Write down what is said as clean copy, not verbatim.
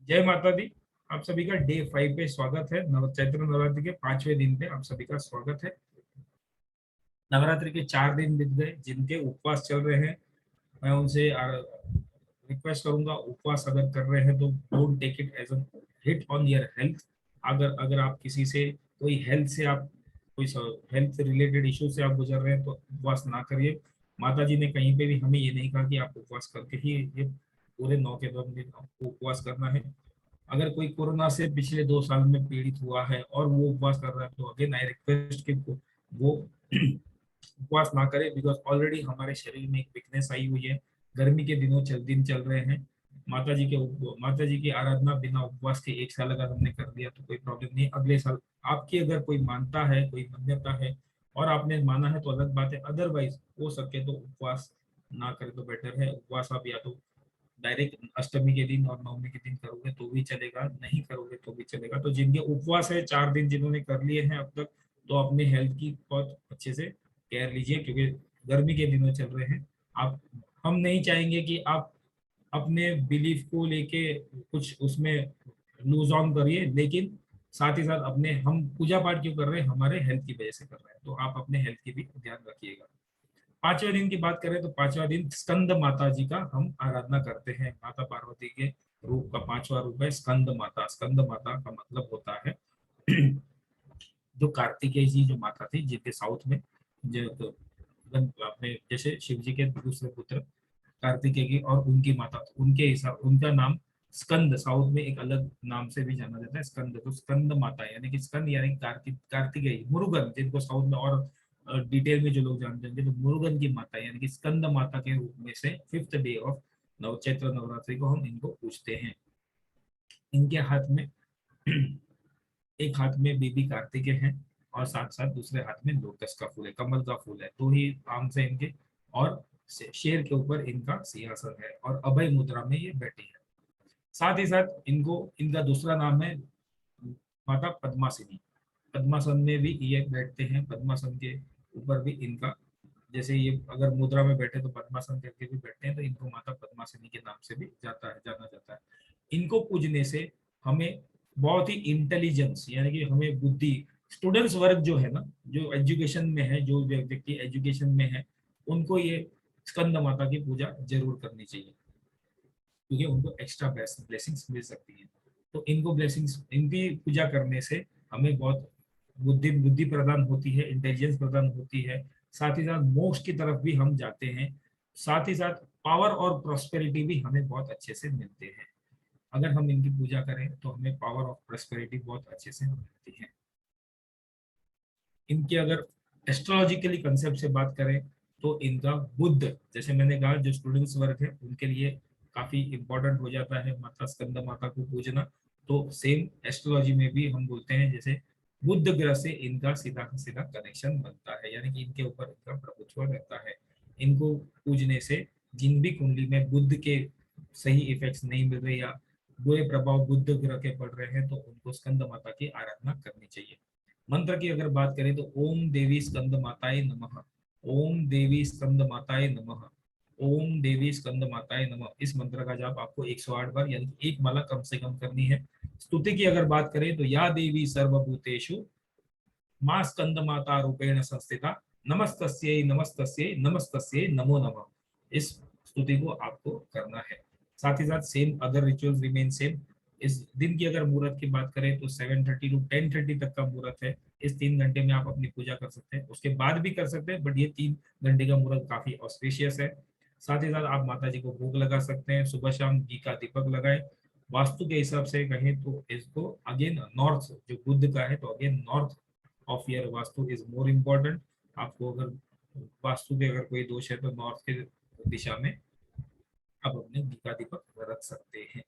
जय माता दी। आप सभी का डे 5 पे स्वागत है। चैत्र नवरात्रि के 5वें दिन पे आप सभी का स्वागत है। नवरात्रि के 4 दिन बीत गए। जिनके उपवास चल रहे हैं मैं उनसे रिक्वेस्ट करूंगा, उपवास अगर कर रहे हैं तो don't take it as a hit on your health. अगर अगर आप किसी से कोई हेल्थ से आप कोई हेल्थ रिलेटेड इश्यू से आप गुजर रहे हैं तो उपवास ना करिए। माता जी ने कहीं पे भी हमें ये नहीं कहा कि आप उपवास करके ही ये पूरे 9 के 10 दिन आपको उपवास करना है। अगर कोई कोरोना से पिछले 2 साल में पीड़ित हुआ है और वो उपवास कर रहा है तो अगेन आई रिक्वेस्ट कि वो उपवास ना करे, बिकॉज ऑलरेडी हमारे शरीर में एक वीकनेस आई हुई है। गर्मी के दिन चल रहे हैं। माता जी की आराधना बिना उपवास के 1 साल अगर हमने कर दिया तो कोई प्रॉब्लम नहीं। अगले साल आपकी अगर कोई मानता है, कोई मान्यता है और आपने माना है तो अलग बात है। अदरवाइज हो सके तो उपवास ना करे तो बेटर है। उपवास आप या तो डायरेक्ट अष्टमी के दिन और नवमी के दिन करोगे तो भी चलेगा, नहीं करोगे तो भी चलेगा। तो जिनके उपवास है 4 दिन जिन्होंने कर लिए हैं अब तक, तो अपने हेल्थ की बहुत अच्छे से केयर लीजिए, क्योंकि गर्मी के दिनों चल रहे हैं। आप हम नहीं चाहेंगे कि आप अपने बिलीफ को लेके कुछ उसमें लूज ऑन करिए, लेकिन साथ ही साथ अपने हम पूजा पाठ क्यों कर रहे हैं, हमारे हेल्थ की वजह से कर रहे हैं, तो आप अपने हेल्थ की भी ध्यान रखिएगा। 5वें दिन की बात करें तो 5वां दिन स्कंद माता जी का हम आराधना करते हैं। माता पार्वती के रूप का 5वां रूप है स्कंद माता। स्कंद माता का मतलब होता है जो कार्तिकेय जी जो माता थी, जिनके साउथ में जो तो अपने जैसे शिव जी के दूसरे पुत्र कार्तिकेय की और उनकी माता, तो उनके हिसाब उनका नाम स्कंद साउथ में एक अलग नाम से भी जाना जाता है स्कंद। तो स्कंद माता यानी कि स्कंद यानी कार्तिकेय मुरुगन, जिनको साउथ में और डिटेल में जो लोग जानते हैं तो मुरुगन की माता यानी कि स्कंद माता के रूप में से 5th day of Chaitra Navratri को हम इनको पूजते हैं। इनके हाथ में एक हाथ में बेबी कार्तिकेय है और साथ साथ दूसरे हाथ में लोटस का फूल है, कमल का फूल है, तो ही आम से इनके। और शेर के ऊपर इनका सिंहासन है और अभय मुद्रा में ये बैठी है। साथ ही साथ इनको इनका दूसरा नाम है माता पद्मासिनी। पद्मासन में भी ये बैठते हैं। पद्मासन के ऊपर भी इनका, जैसे ये अगर मुद्रा में बैठे तो पद्मासन करके भी बैठते हैं, तो इनको माता पद्मासिनी के नाम से भी जाना जाता है। इनको पूजने से हमें बहुत ही इंटेलिजेंस यानी कि हमें बुद्धि, स्टूडेंट्स वर्ग जो है ना, जो एजुकेशन में है, जो व्यक्ति एजुकेशन में है, उनको ये स्कंद माता की पूजा जरूर करनी चाहिए, क्योंकि उनको एक्स्ट्रा ब्लेसिंग्स मिल सकती है। तो इनको ब्लेसिंग्स, इनकी पूजा करने से हमें बहुत बुद्धि प्रदान होती है, इंटेलिजेंस प्रदान होती है। साथ ही साथ मोक्ष की तरफ भी हम जाते हैं। साथ ही साथ पावर और प्रॉस्पेरिटी भी हमें बहुत अच्छे से मिलते हैं। अगर हम इनकी पूजा करें तो हमें पावर ऑफ प्रॉस्पेरिटी बहुत अच्छे से मिलती है। इनके अगर एस्ट्रोलॉजिकली कंसेप्ट से बात करें तो इनका बुद्ध, जैसे मैंने कहा जो स्टूडेंट्स वर्ग है उनके लिए काफी इंपॉर्टेंट हो जाता है माता स्कंद माता को पूजना। तो सेम एस्ट्रोलॉजी में भी हम बोलते हैं जैसे बुद्ध ग्रह से इनका सीधा सीधा कनेक्शन बनता है, यानी कि इनके ऊपर इनका प्रभुत्व रहता है। इनको पूजने से जिन भी कुंडली में बुद्ध के सही इफेक्ट्स नहीं मिल रहे या बुरे प्रभाव बुद्ध ग्रह के पड़ रहे हैं तो उनको स्कंद माता की आराधना करनी चाहिए। मंत्र की अगर बात करें तो ओम देवी स्कंद माताय नमः, ओम देवी स्कंद माताय नमः, ओम देवी स्कंद माताय नमः। इस मंत्र का जाप आपको 108 बार यानी कि एक माला कम से कम करनी है। स्तुति की अगर बात करें तो या देवी सर्वभूतेषु मां स्कंद माता रूपेण संस्थिता, नमस्तस्यै नमस्तस्यै नमस्तस्यै नमो नमः। इस स्तुति को आपको करना है। साथ ही साथ same other rituals remain same. इस दिन की अगर मुहूर्त की बात करें तो 7:30 टू 10:30 तक का मुहूर्त है। इस 3 घंटे में आप अपनी पूजा कर सकते हैं, उसके बाद भी कर सकते हैं, बट ये 3 घंटे का मुहूर्त काफी ऑस्पिशियस है। साथ ही साथ आप माता जी को भोग लगा सकते हैं, सुबह शाम घी का दीपक लगाए। वास्तु के हिसाब से कहें तो इसको अगेन नॉर्थ जो बुद्ध का है, तो again north of year vastu is more important. आपको अगर वास्तु के अगर कोई दोष है तो नॉर्थ के दिशा में आप अपने घी का दीपक रख सकते हैं।